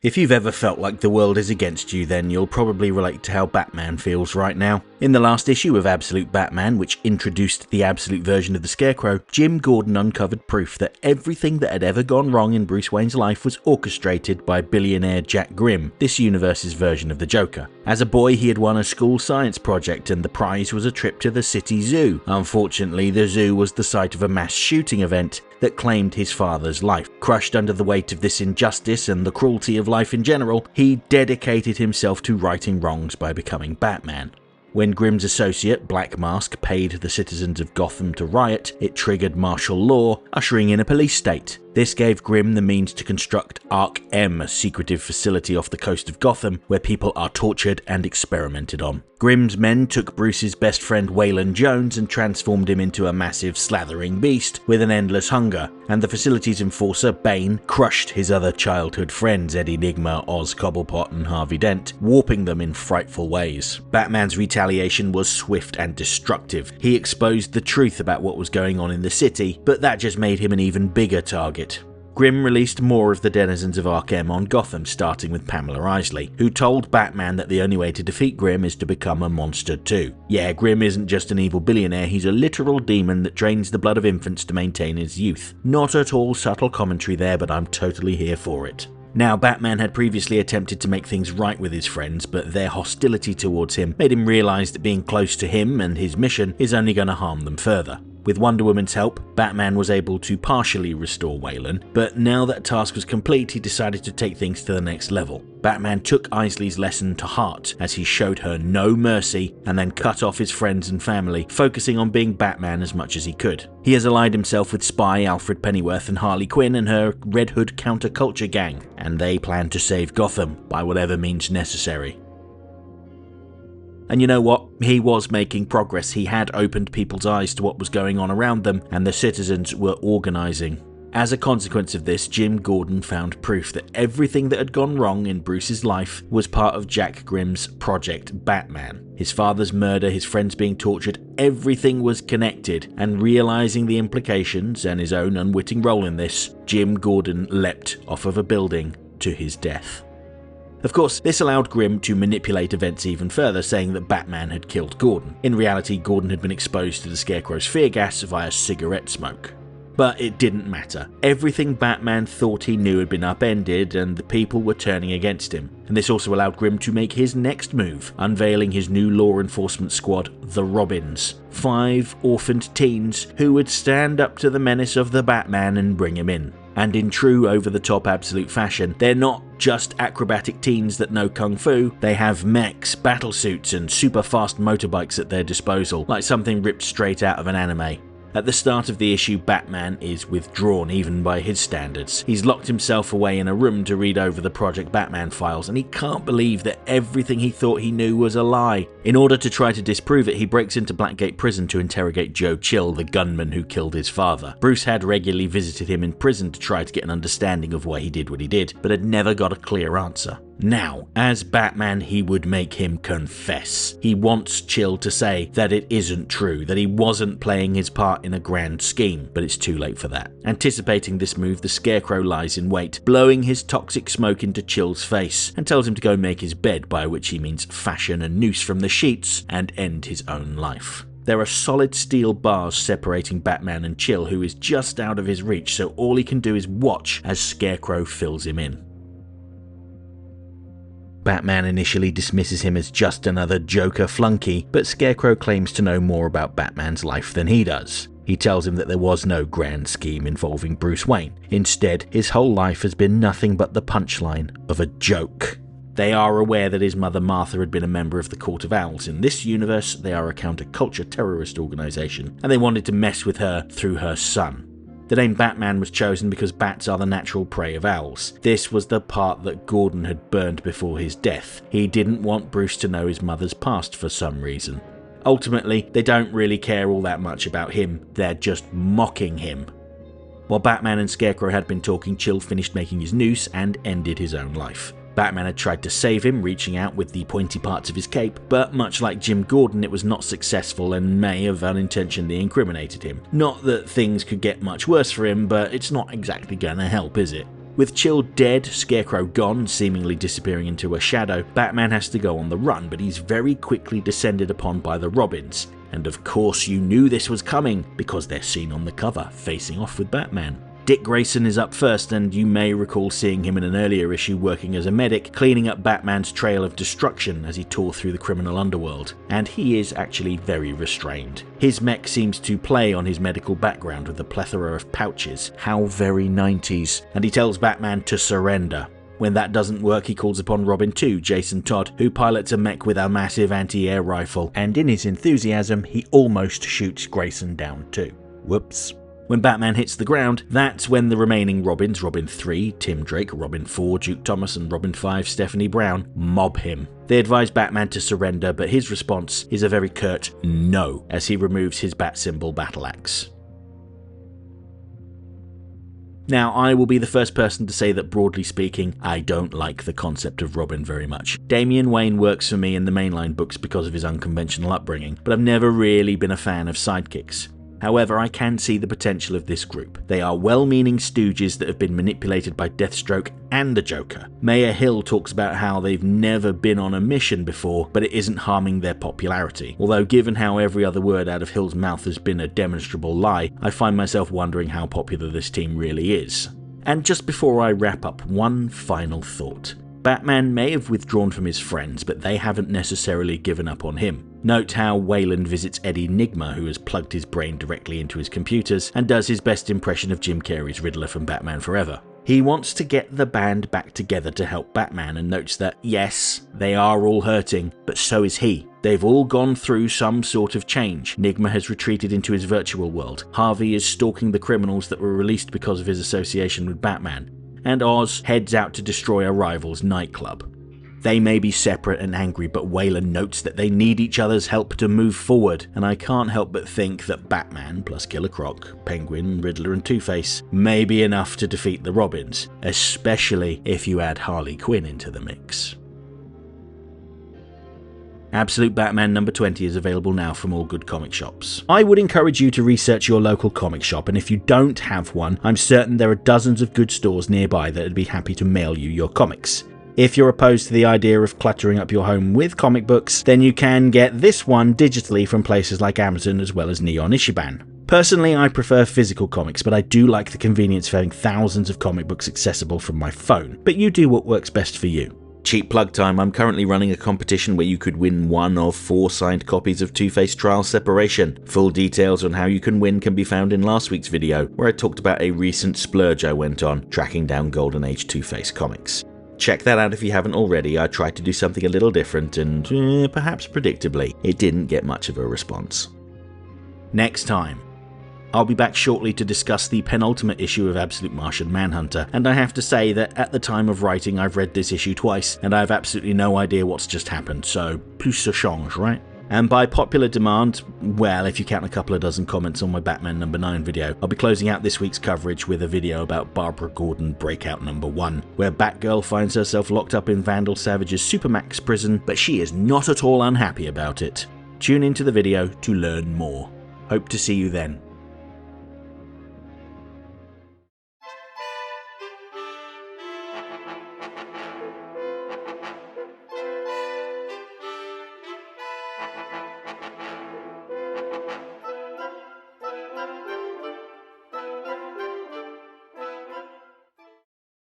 If you've ever felt like the world is against you, then you'll probably relate to how Batman feels right now. In the last issue of Absolute Batman, which introduced the Absolute version of the Scarecrow, Jim Gordon uncovered proof that everything that had ever gone wrong in Bruce Wayne's life was orchestrated by billionaire Jack Grimm, this universe's version of the Joker. As a boy, he had won a school science project, and the prize was a trip to the city zoo. Unfortunately, the zoo was the site of a mass shooting event that claimed his father's life. Crushed under the weight of this injustice and the cruelty of life in general, he dedicated himself to righting wrongs by becoming Batman. When Grimm's associate, Black Mask, paid the citizens of Gotham to riot, it triggered martial law, ushering in a police state. This gave Grimm the means to construct Ark-M, a secretive facility off the coast of Gotham where people are tortured and experimented on. Grimm's men took Bruce's best friend Waylon Jones and transformed him into a massive slathering beast with an endless hunger, and the facility's enforcer, Bane, crushed his other childhood friends Eddie Nigma, Oz Cobblepot and Harvey Dent, warping them in frightful ways. Batman's retaliation was swift and destructive. He exposed the truth about what was going on in the city, but that just made him an even bigger target. Grimm released more of the denizens of Ark-M on Gotham, starting with Pamela Isley, who told Batman that the only way to defeat Grimm is to become a monster too. Yeah, Grimm isn't just an evil billionaire, he's a literal demon that drains the blood of infants to maintain his youth. Not at all subtle commentary there, but I'm totally here for it. Now, Batman had previously attempted to make things right with his friends, but their hostility towards him made him realise that being close to him and his mission is only going to harm them further. With Wonder Woman's help, Batman was able to partially restore Waylon, but now that task was complete, he decided to take things to the next level. Batman took Isley's lesson to heart as he showed her no mercy and then cut off his friends and family, focusing on being Batman as much as he could. He has allied himself with Spy, Alfred Pennyworth and Harley Quinn and her Red Hood counterculture gang, and they plan to save Gotham by whatever means necessary. And you know what? He was making progress. He had opened people's eyes to what was going on around them, and the citizens were organising. As a consequence of this, Jim Gordon found proof that everything that had gone wrong in Bruce's life was part of Jack Grimm's Project Batman. His father's murder, his friends being tortured, everything was connected, and realising the implications and his own unwitting role in this, Jim Gordon leapt off of a building to his death. Of course, this allowed Grimm to manipulate events even further, saying that Batman had killed Gordon. In reality, Gordon had been exposed to the Scarecrow's fear gas via cigarette smoke. But it didn't matter. Everything Batman thought he knew had been upended, and the people were turning against him. And this also allowed Grimm to make his next move, unveiling his new law enforcement squad, the Robins. 5 orphaned teens who would stand up to the menace of the Batman and bring him in. And in true over-the-top Absolute fashion, they're not just acrobatic teens that know kung fu, they have mechs, battlesuits and super fast motorbikes at their disposal, like something ripped straight out of an anime. At the start of the issue, Batman is withdrawn even by his standards. He's locked himself away in a room to read over the Project Batman files, and he can't believe that everything he thought he knew was a lie. In order to try to disprove it, he breaks into Blackgate Prison to interrogate Joe Chill, the gunman who killed his father. Bruce had regularly visited him in prison to try to get an understanding of why he did what he did, but had never got a clear answer. Now, as Batman, he would make him confess. He wants Chill to say that it isn't true, that he wasn't playing his part in a grand scheme, but it's too late for that. Anticipating this move, the Scarecrow lies in wait, blowing his toxic smoke into Chill's face, and tells him to go make his bed, by which he means fashion a noose from the sheets and end his own life. There are solid steel bars separating Batman and Chill, who is just out of his reach, so all he can do is watch as Scarecrow fills him in. Batman initially dismisses him as just another Joker flunky, but Scarecrow claims to know more about Batman's life than he does. He tells him that there was no grand scheme involving Bruce Wayne. Instead, his whole life has been nothing but the punchline of a joke. They are aware that his mother Martha had been a member of the Court of Owls. In this universe, they are a counterculture terrorist organisation, and they wanted to mess with her through her son. The name Batman was chosen because bats are the natural prey of owls. This was the part that Gordon had burned before his death. He didn't want Bruce to know his mother's past for some reason. Ultimately, they don't really care all that much about him, they're just mocking him. While Batman and Scarecrow had been talking, Chill finished making his noose and ended his own life. Batman had tried to save him, reaching out with the pointy parts of his cape, but much like Jim Gordon, it was not successful and may have unintentionally incriminated him. Not that things could get much worse for him, but it's not exactly gonna help, is it? With Chill dead, Scarecrow gone, seemingly disappearing into a shadow, Batman has to go on the run, but he's very quickly descended upon by the Robins. And of course you knew this was coming, because they're seen on the cover, facing off with Batman. Dick Grayson is up first, and you may recall seeing him in an earlier issue working as a medic, cleaning up Batman's trail of destruction as he tore through the criminal underworld. And he is actually very restrained. His mech seems to play on his medical background with a plethora of pouches. How very 90s. And he tells Batman to surrender. When that doesn't work, he calls upon Robin too, Jason Todd, who pilots a mech with a massive anti-air rifle, and in his enthusiasm, he almost shoots Grayson down too. Whoops. When Batman hits the ground, that's when the remaining Robins, Robin 3, Tim Drake, Robin 4, Duke Thomas, and Robin 5, Stephanie Brown, mob him. They advise Batman to surrender, but his response is a very curt no, as he removes his bat symbol battle axe. Now, I will be the first person to say that, broadly speaking, I don't like the concept of Robin very much. Damian Wayne works for me in the mainline books because of his unconventional upbringing, but I've never really been a fan of sidekicks. However, I can see the potential of this group. They are well-meaning stooges that have been manipulated by Deathstroke and the Joker. Mayor Hill talks about how they've never been on a mission before, but it isn't harming their popularity. Although given how every other word out of Hill's mouth has been a demonstrable lie, I find myself wondering how popular this team really is. And just before I wrap up, one final thought. Batman may have withdrawn from his friends, but they haven't necessarily given up on him. Note how Wayland visits Eddie Nigma, who has plugged his brain directly into his computers, and does his best impression of Jim Carrey's Riddler from Batman Forever. He wants to get the band back together to help Batman, and notes that, yes, they are all hurting, but so is he. They've all gone through some sort of change. Nigma has retreated into his virtual world. Harvey is stalking the criminals that were released because of his association with Batman. And Oz heads out to destroy a rival's nightclub. They may be separate and angry, but Wayland notes that they need each other's help to move forward, and I can't help but think that Batman plus Killer Croc, Penguin, Riddler and Two-Face may be enough to defeat the Robins, especially if you add Harley Quinn into the mix. Absolute Batman number 20 is available now from all good comic shops. I would encourage you to research your local comic shop, and if you don't have one, I'm certain there are dozens of good stores nearby that would be happy to mail you your comics. If you're opposed to the idea of cluttering up your home with comic books, then you can get this one digitally from places like Amazon as well as Neon Ishiban. Personally, I prefer physical comics, but I do like the convenience of having thousands of comic books accessible from my phone. But you do what works best for you. Cheap plug time, I'm currently running a competition where you could win one of 4 signed copies of Two-Face Trial Separation. Full details on how you can win can be found in last week's video, where I talked about a recent splurge I went on, tracking down Golden Age Two-Face comics. Check that out if you haven't already. I tried to do something a little different and, perhaps predictably, it didn't get much of a response. Next time. I'll be back shortly to discuss the penultimate issue of Absolute Martian Manhunter, and I have to say that at the time of writing I've read this issue twice, and I have absolutely no idea what's just happened, so plus ça change, right? And by popular demand, well, if you count a couple of dozen comments on my Batman number 9 video, I'll be closing out this week's coverage with a video about Barbara Gordon Breakout number 1, where Batgirl finds herself locked up in Vandal Savage's Supermax prison, but she is not at all unhappy about it. Tune into the video to learn more. Hope to see you then.